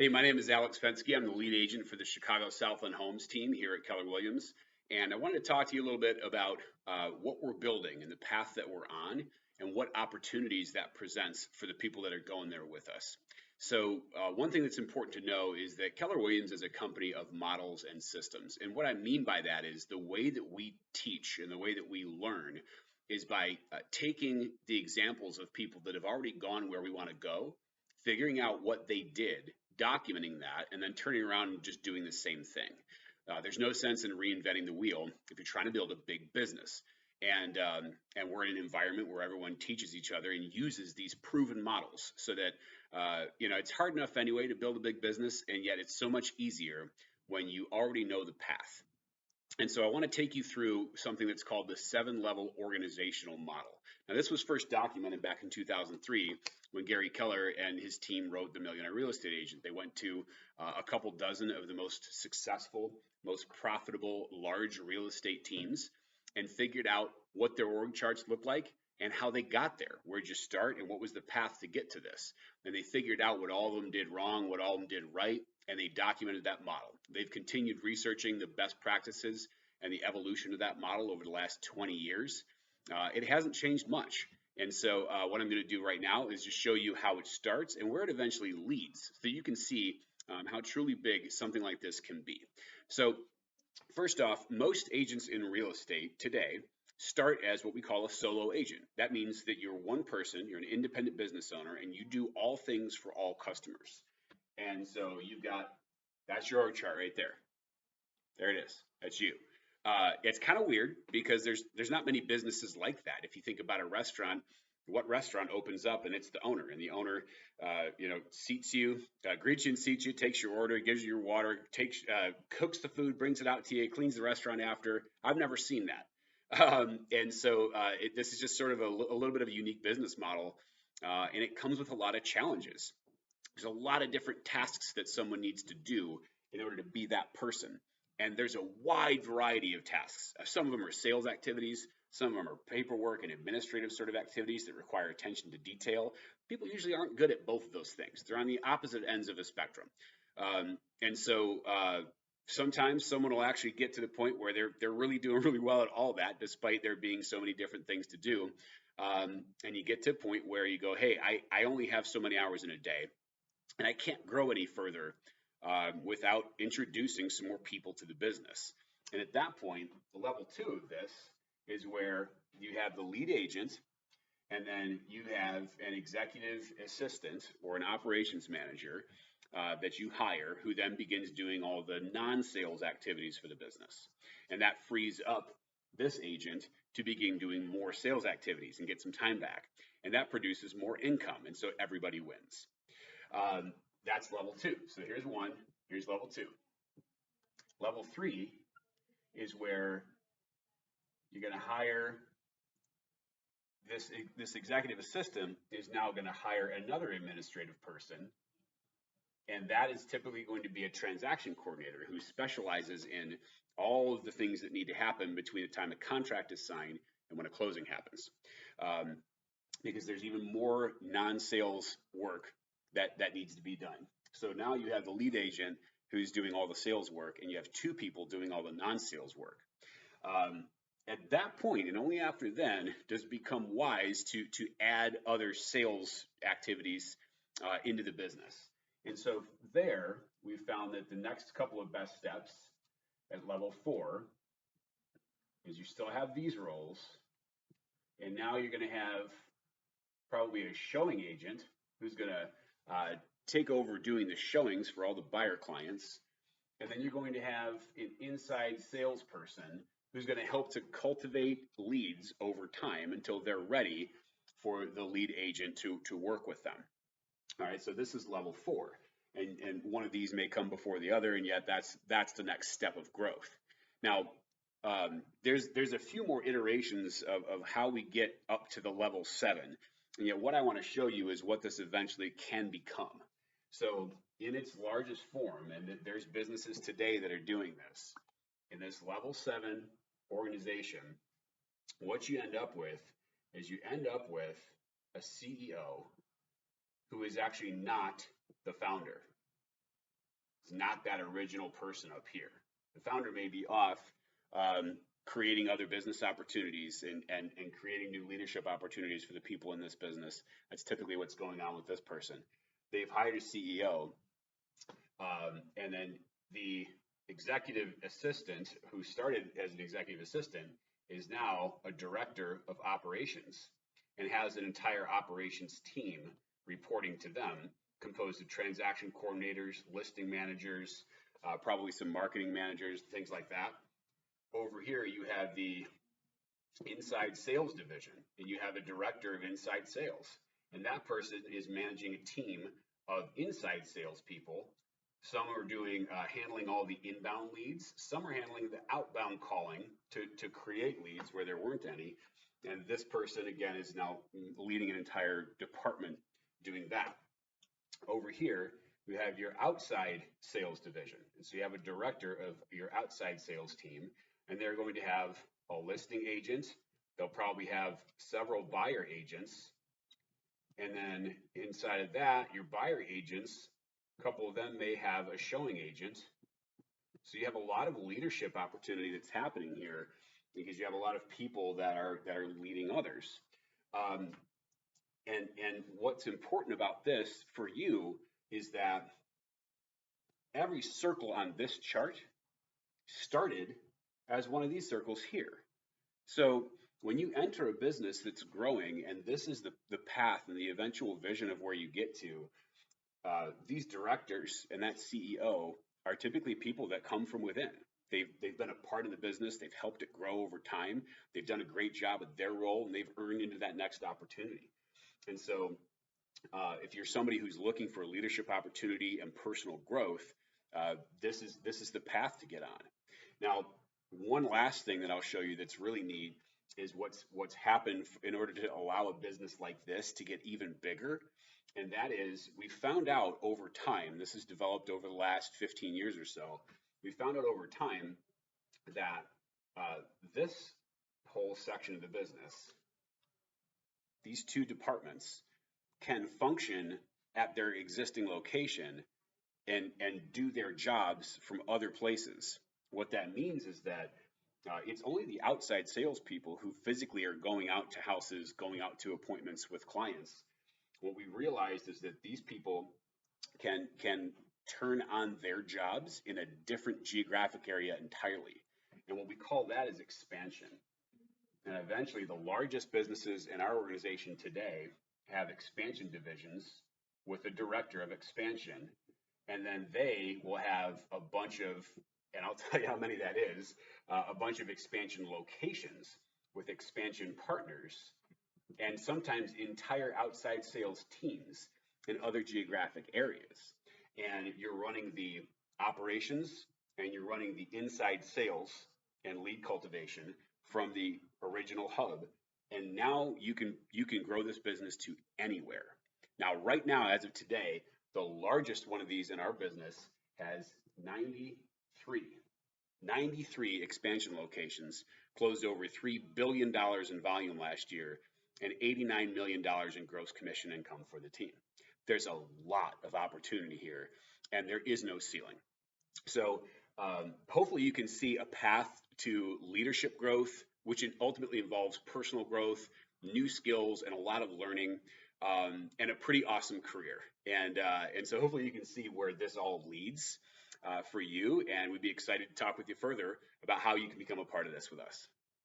Hey, my name is Alex Fenske. I'm the lead agent for the Chicago Southland Homes team here at Keller Williams. And I wanted to talk to you a little bit about what we're building and the path that we're on and what opportunities that presents for the people that are going there with us. So one thing that's important to know is that Keller Williams is a company of models and systems. And what I mean by that is the way that we teach and the way that we learn is by taking the examples of people that have already gone where we want to go, figuring out what they did, documenting that, and then turning around and just doing the same thing. There's no sense in reinventing the wheel if you're trying to build a big business. And we're in an environment where everyone teaches each other and uses these proven models so that, it's hard enough anyway to build a big business, and yet it's so much easier when you already know the path. And so I want to take you through something that's called the 7-level organizational model. Now, this was first documented back in 2003 when Gary Keller and his team wrote The Millionaire Real Estate Agent. They went to a couple dozen of the most successful, most profitable, large real estate teams and figured out what their org charts looked like and how they got there. Where'd you start and what was the path to get to this? And they figured out what all of them did wrong, what all of them did right, and they documented that model. They've continued researching the best practices and the evolution of that model over the last 20 years. It hasn't changed much. And so what I'm going to do right now is just show you how it starts and where it eventually leads so you can see how truly big something like this can be. So first off, most agents in real estate today start as what we call a solo agent. That means that you're one person, you're an independent business owner, and you do all things for all customers. And so that's your org chart right there. There it is. That's you. It's kind of weird because there's not many businesses like that. If you think about a restaurant, what restaurant opens up and it's the owner, and the owner, seats you, greets you and seats you, takes your order, gives you your water, cooks the food, brings it out to you, cleans the restaurant after. I've never seen that. And so this is just sort of a little bit of a unique business model, and it comes with a lot of challenges. There's a lot of different tasks that someone needs to do in order to be that person. And there's a wide variety of tasks. Some of them are sales activities. Some of them are paperwork and administrative sort of activities that require attention to detail. People usually aren't good at both of those things. They're on the opposite ends of a spectrum. And so sometimes someone will actually get to the point where they're really doing really well at all that, despite there being so many different things to do. And you get to a point where you go, hey, I only have so many hours in a day, and I can't grow any further without introducing some more people to the business. And at that point, the level 2 of this is where you have the lead agent, and then you have an executive assistant or an operations manager that you hire, who then begins doing all the non-sales activities for the business. And that frees up this agent to begin doing more sales activities and get some time back. And that produces more income, and so everybody wins. That's level 2. So here's 1, here's level 2. Level 3 is where you're going to hire this executive assistant is now going to hire another administrative person, and that is typically going to be a transaction coordinator who specializes in all of the things that need to happen between the time a contract is signed and when a closing happens, because there's even more non-sales work that needs to be done. So now you have the lead agent who's doing all the sales work, and you have 2 people doing all the non-sales work. At that point, and only after then, does it become wise to add other sales activities into the business. And so there, we found that the next couple of best steps at level 4 is you still have these roles, and now you're going to have probably a showing agent who's going to take over doing the showings for all the buyer clients. And then you're going to have an inside salesperson who's going to help to cultivate leads over time until they're ready for the lead agent to work with them. All right, so this is level 4. And one of these may come before the other, and yet that's the next step of growth. Now, there's a few more iterations of how we get up to the level 7. And yet what I want to show you is what this eventually can become. So in its largest form, and there's businesses today that are doing this, in this level 7 organization, what you end up with is you end up with a CEO who is actually not the founder. not that original person up here. The founder may be off creating other business opportunities and creating new leadership opportunities for the people in this business. That's typically what's going on with this person. They've hired a CEO, and then the executive assistant who started as an executive assistant is now a director of operations and has an entire operations team reporting to them, composed of transaction coordinators, listing managers, probably some marketing managers, things like that. Over here, you have the inside sales division, and you have a director of inside sales. And that person is managing a team of inside salespeople. Some are doing handling all the inbound leads. Some are handling the outbound calling to create leads where there weren't any. And this person, again, is now leading an entire department doing that. Over here, you have your outside sales division. And so you have a director of your outside sales team, and they're going to have a listing agent. They'll probably have several buyer agents. And then inside of that, your buyer agents, a couple of them may have a showing agent. So you have a lot of leadership opportunity that's happening here because you have a lot of people that are leading others. And what's important about this for you is that every circle on this chart started as one of these circles here. So when you enter a business that's growing, and this is the path and the eventual vision of where you get to, these directors and that CEO are typically people that come from within. They've been a part of the business. They've helped it grow over time. They've done a great job at their role, and they've earned into that next opportunity. And so if you're somebody who's looking for leadership opportunity and personal growth, this is the path to get on. Now, one last thing that I'll show you that's really neat is what's happened in order to allow a business like this to get even bigger. And that is, we found out over time, this has developed over the last 15 years or so, we found out over time that this whole section of the business, these two departments, can function at their existing location and do their jobs from other places. What that means is that it's only the outside salespeople who physically are going out to houses, going out to appointments with clients. What we realized is that these people can turn on their jobs in a different geographic area entirely. And what we call that is expansion. And eventually, the largest businesses in our organization today have expansion divisions with a director of expansion. And then they will have a bunch of, and I'll tell you how many that is, a bunch of expansion locations with expansion partners, and sometimes entire outside sales teams in other geographic areas. And you're running the operations and you're running the inside sales and lead cultivation from the original hub. And now you can grow this business to anywhere. Now, right now, as of today, the largest one of these in our business has 93 expansion locations, closed over $3 billion in volume last year, and $89 million in gross commission income for the team. There's a lot of opportunity here, and there is no ceiling. So hopefully you can see a path to leadership growth, which ultimately involves personal growth, new skills, and a lot of learning, and a pretty awesome career. And so hopefully you can see where this all leads for you, and we'd be excited to talk with you further about how you can become a part of this with us.